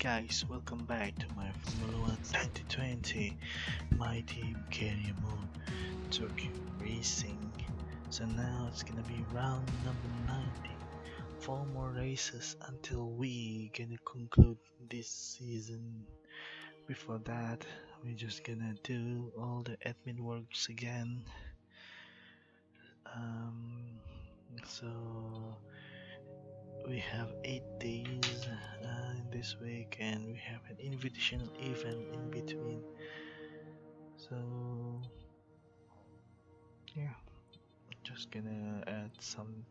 guys, welcome back to my Formula 1 2020. My team Kenny Moon Tokyo Racing. So now it's gonna be round number 90. 4 more races until we gonna conclude this season. Before that, we're just gonna do all the admin works again. Um, so we have 8 days in this week, and we have an invitational event in between. So yeah, just gonna add some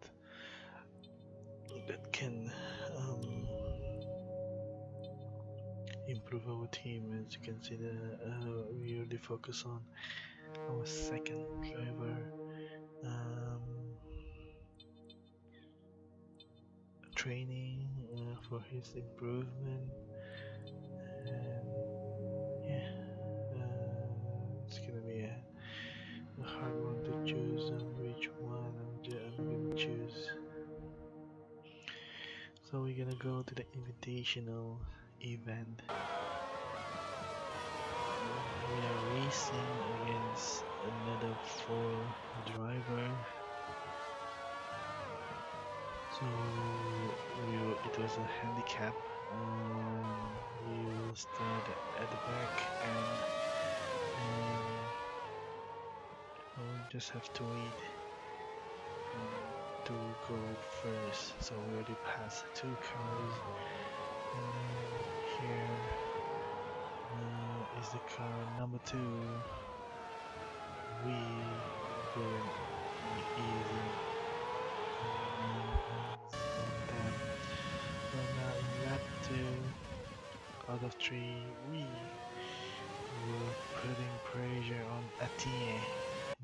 that can improve our team. As you can see, we really focus on our second driver um, training for his improvement, and yeah, it's gonna be a hard one to choose on which one I'm gonna choose. So we're gonna go to the invitational event. We are racing against another 4 driver. So it was a handicap. We will start at the back, and we'll just have to wait to go first. So we already passed 2 cars, and here is the car number 2. We going easy on them. So now in lap 2 out of 3, we were putting pressure on Atiye,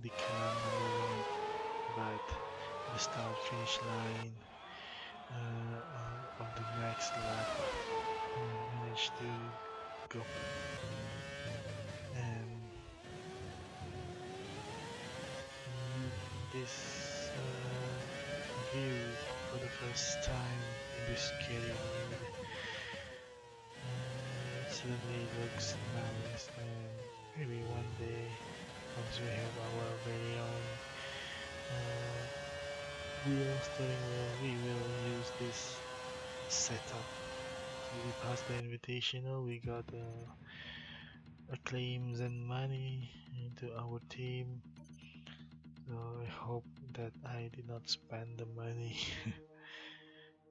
the car number 1, but the start finish line of the next lap managed to go, and this view for the first time in this career mode suddenly looks nice, and maybe one day once we have our very own steering wheel, we will use this setup. So we passed the invitational, we got acclaims and money into our team. So I hope that I did not spend the money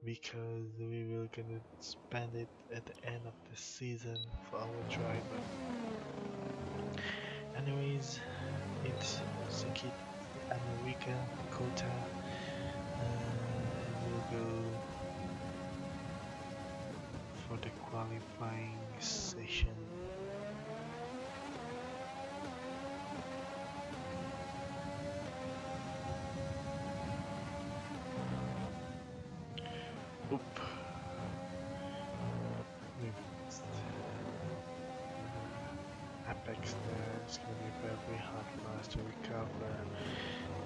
because we will gonna spend it at the end of the season for our driver. Anyways, it's Circuit America COTA. We'll go for the qualifying session. Oop. We missed. Apex there. It's gonna be very hard for us to recover.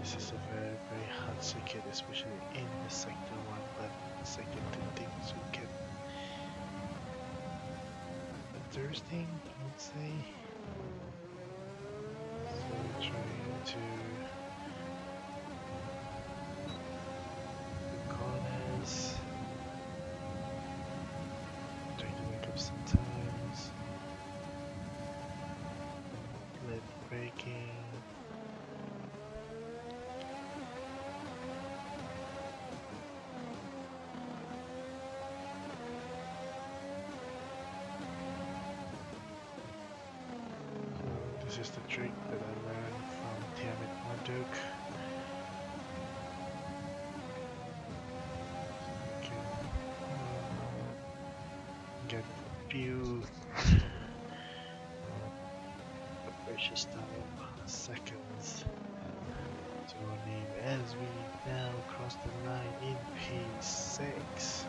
This is a very hard circuit, especially in the sector 1, but sector 2 things will get interesting, I would say. So we're trying to the corners, trying to make up some times, late braking. This is the trick that I learned from Tiamat Marduk. So I can get a few precious time seconds to our name as we now cross the line in P6.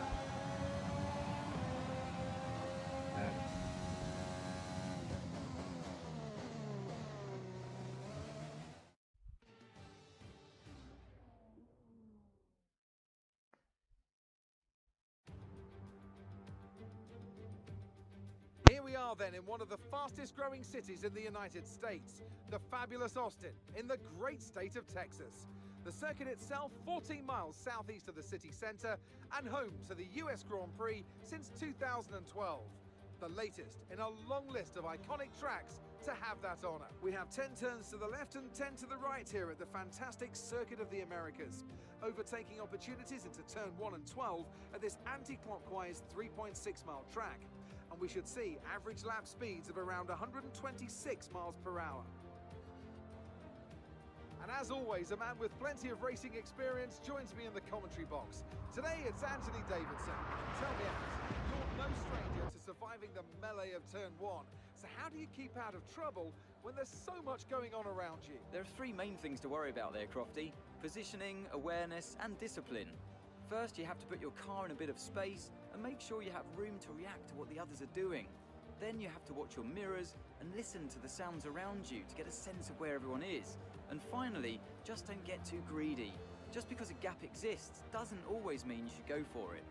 we are then in one of the fastest growing cities in the United States, the fabulous Austin, in the great state of Texas. The circuit itself 14 miles southeast of the city centre and home to the US Grand Prix since 2012. The latest in a long list of iconic tracks to have that honour. We have 10 turns to the left and 10 to the right here at the fantastic Circuit of the Americas. Overtaking opportunities into turn 1 and 12 at this anti-clockwise 3.6 mile track. And we should see average lap speeds of around 126 miles per hour. And as always, a man with plenty of racing experience joins me in the commentary box. Today it's Anthony Davidson. Tell me, Ant, you're no stranger to surviving the melee of turn 1. So how do you keep out of trouble when there's so much going on around you? There are three main things to worry about there, Crofty. Positioning, awareness and discipline. First, you have to put your car in a bit of space and make sure you have room to react to what the others are doing. Then you have to watch your mirrors and listen to the sounds around you to get a sense of where everyone is. And finally, just don't get too greedy. Just because a gap exists doesn't always mean you should go for it.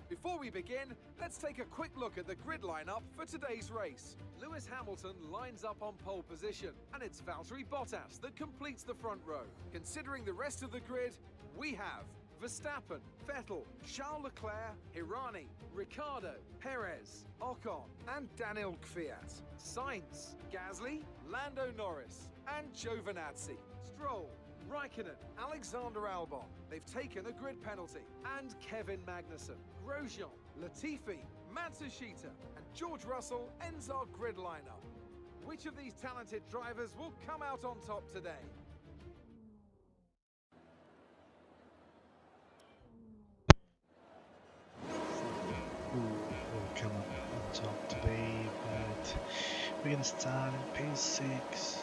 Before we begin, let's take a quick look at the grid lineup for today's race. Lewis Hamilton lines up on pole position, and it's Valtteri Bottas that completes the front row. Considering the rest of the grid, we have Verstappen, Vettel, Charles Leclerc, Hirani, Ricciardo, Perez, Ocon, and Daniel Kvyat. Sainz, Gasly, Lando Norris, and Giovinazzi. Stroll, Raikkonen, Alexander Albon. They've taken a grid penalty. And Kevin Magnussen, Grosjean, Latifi, Matsushita, and George Russell ends our grid lineup. Which of these talented drivers will come out on top today? Who will come up on top today? But we're gonna start in P6.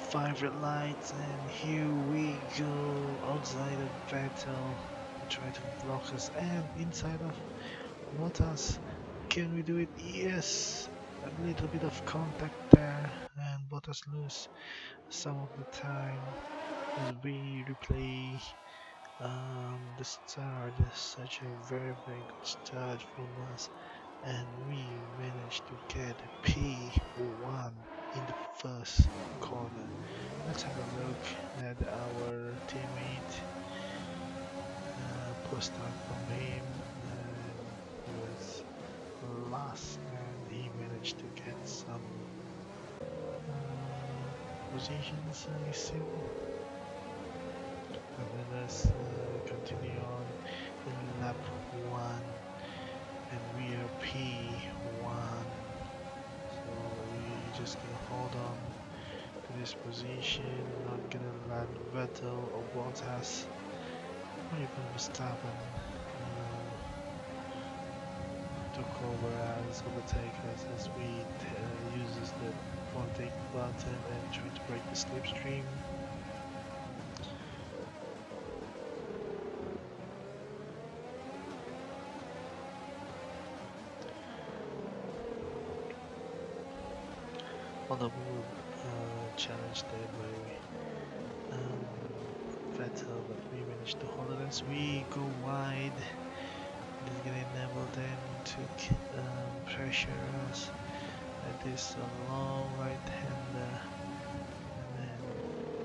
5 red lights, and here we go. Outside of Vettel, try to block us, and inside of Bottas. Can we do it? Yes! A little bit of contact there, and Bottas lose some of the time as we replay the start. Such a very good start from us, and we managed to get a P1 in the first corner. Let's have a look at our teammate. Post out from him, and he was last, and he managed to get some positions, I assume. And then let's continue on in lap 1, and we are P1. So we just gonna hold on to this position, not gonna let Vettel or Bottas or even Verstappen took over as overtakers as we uses the overtake button and try to break the slipstream. Although we were challenged there by Vettel, but we managed to hold it as we go wide. This getting Neville then took pressure us at this long right hander, and then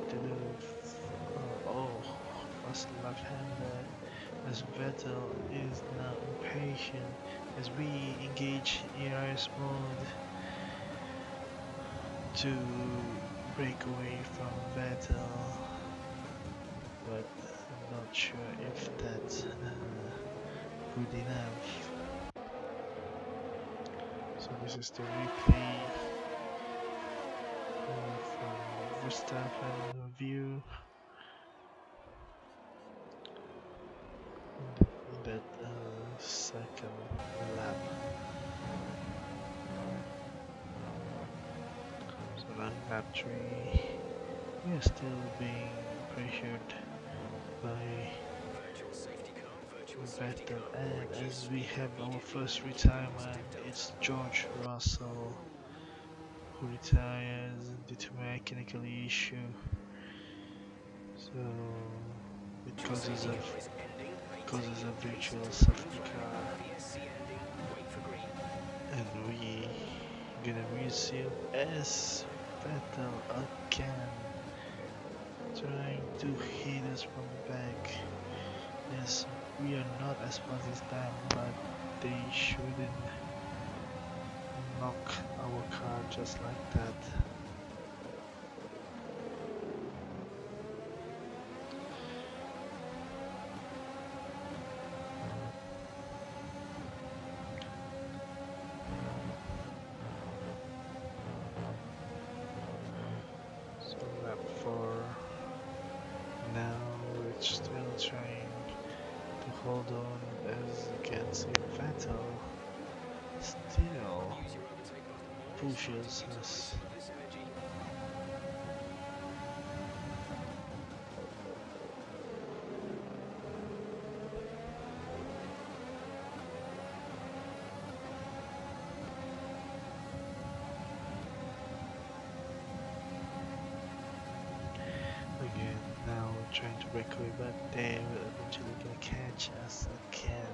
to the first left hander as Vettel is now impatient as we engage ERS mode to break away from Vettel, but I'm not sure if that's good enough. So this is the replay from Verstappen view in that second lap. So on lap 3, we are still being pressured by Vettel, and as we have our first retirement, it's George Russell who retires due to mechanical issue. So it causes a virtual safety car, and we gonna resume as Vettel again, trying to hit us from the back. Yes, we are not as fast as them, but they shouldn't knock our car just like that. So lap 4. Now we're still trying to hold on, as you can see Vettel still pushes us. Again, now we're trying to break away, but they will eventually gonna catch us again.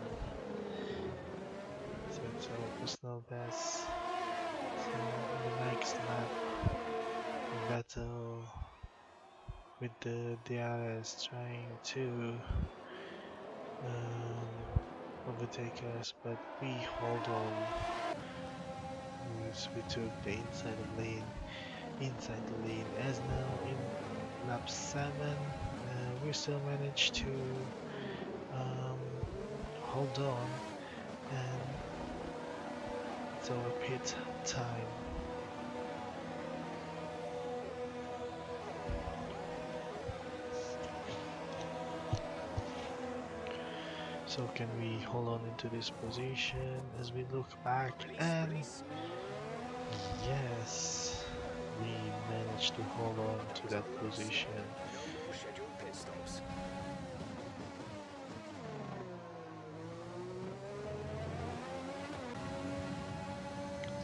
So it's our personal best. So in the next lap, battle with the DRS trying to overtake us, but we hold on. As we took the inside the lane. As now in lap 7, we still managed to um, hold on, and it's our pit time. So can we hold on into this position as we look back? And yes, we managed to hold on to that position.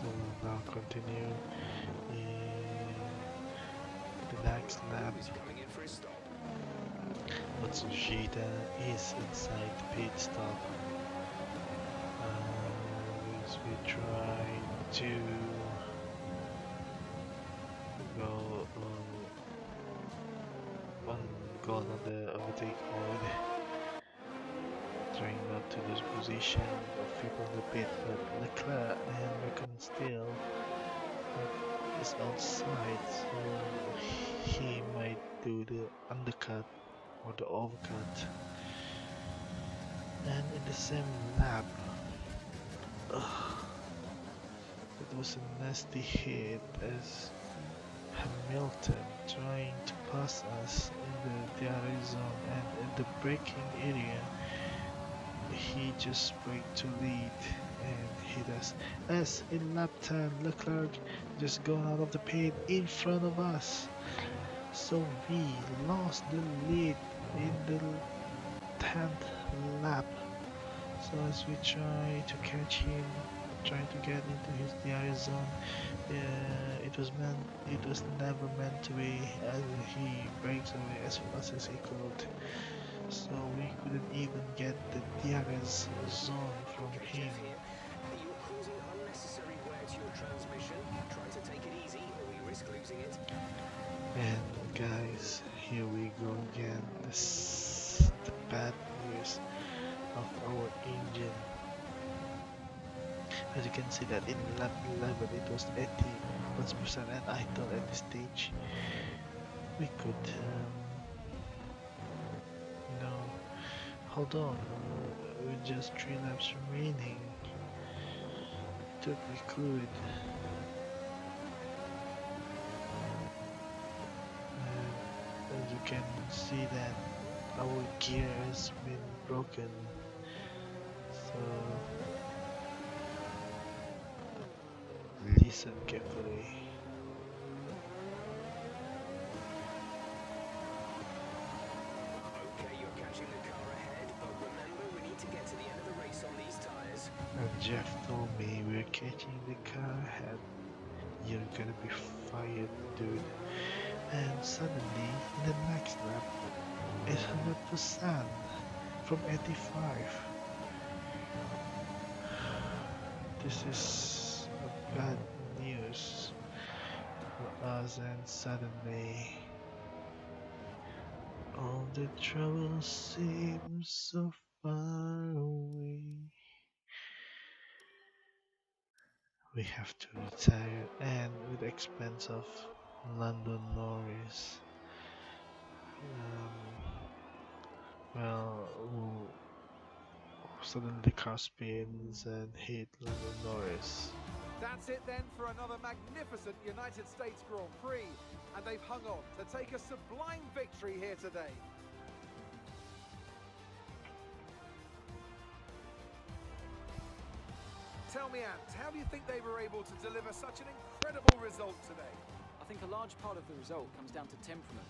So we'll now continue in the next lap. Matsushita is inside the pit stop. As we try to go on the overtake mode, trying not to lose position of people in the pit, but Leclerc and Raikkonen still is outside, so he might do the undercut or the overcut. And in the same lap, it was a nasty hit as Hamilton trying to pass us in the DRS zone, and in the braking area he just braked too late and hit us. As in lap 10, Leclerc just gone out of the pit in front of us, so we lost the lead in the 10th lap. So as we try to catch him, trying to get into his DRS zone, it was never meant to be, as he breaks away as fast as he could. So we couldn't even get the DRS zone from him. You're causing unnecessary wear to your transmission. Try to take it easy or we risk losing it. And guys, here we go again. This the bad news of our engine. As you can see that in lap 11 it was 81%, and I thought at this stage we could hold on with just 3 laps remaining. Thought we could. And as you can see that our gear has been broken, so listen carefully. Okay, you're catching the car ahead, but remember we need to get to the end of the race on these tires. And Jeff told me we're catching the car ahead. You're gonna be fired, dude. And suddenly, in the next lap, it's 100% from 85. This is a bad news. years for us, and suddenly all the trouble seems so far away. We have to retire, and with the expense of London Norris. Well, suddenly the car spins and hit Lando Norris. That's it then for another magnificent United States Grand Prix, and they've hung on to take a sublime victory here today. Tell me, Ant, how do you think they were able to deliver such an incredible result today? I think a large part of the result comes down to temperament.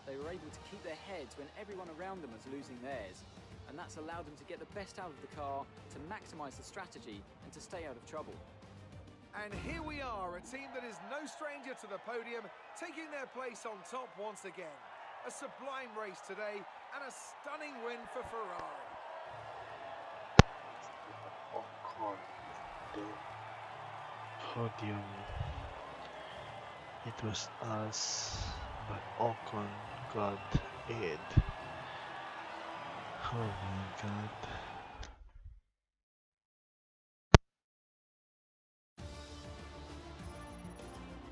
They were able to keep their heads when everyone around them was losing theirs, and that's allowed them to get the best out of the car, to maximise the strategy, and to stay out of trouble. And here we are, a team that is no stranger to the podium, taking their place on top once again. A sublime race today, and a stunning win for Ferrari. Ocon, the podium. It was us, but Ocon got it. Oh my god.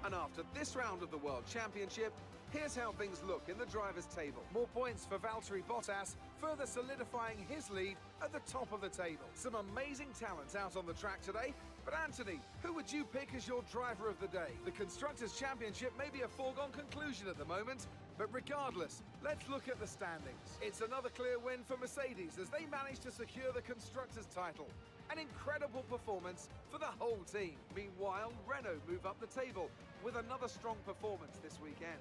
And after this round of the World Championship, here's how things look in the drivers' table. More points for Valtteri Bottas, further solidifying his lead at the top of the table. Some amazing talent out on the track today. But Anthony, who would you pick as your driver of the day? The Constructors' Championship may be a foregone conclusion at the moment, but regardless, let's look at the standings. It's another clear win for Mercedes as they managed to secure the Constructors' title. An incredible performance for the whole team. Meanwhile, Renault move up the table with another strong performance this weekend.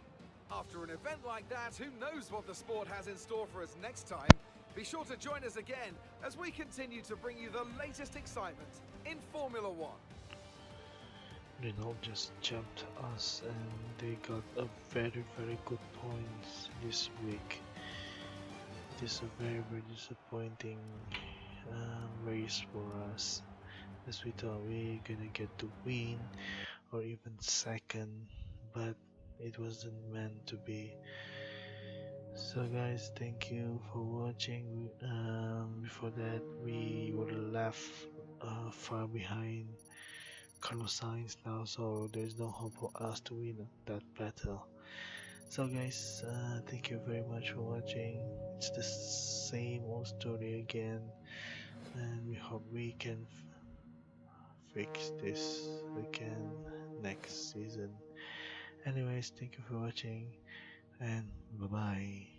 After an event like that, who knows what the sport has in store for us next time? Be sure to join us again as we continue to bring you the latest excitement in Formula One. Renault just jumped us and they got a very good points this week. It is a very disappointing race for us, as we thought we gonna get to win or even second, but it wasn't meant to be. So guys, thank you for watching. Before that, we were left far behind Carlos Sainz now, so there's no hope for us to win that battle. So guys, thank you very much for watching. It's the same old story again, and we hope we can fix this again next season. Anyways, thank you for watching, and bye bye.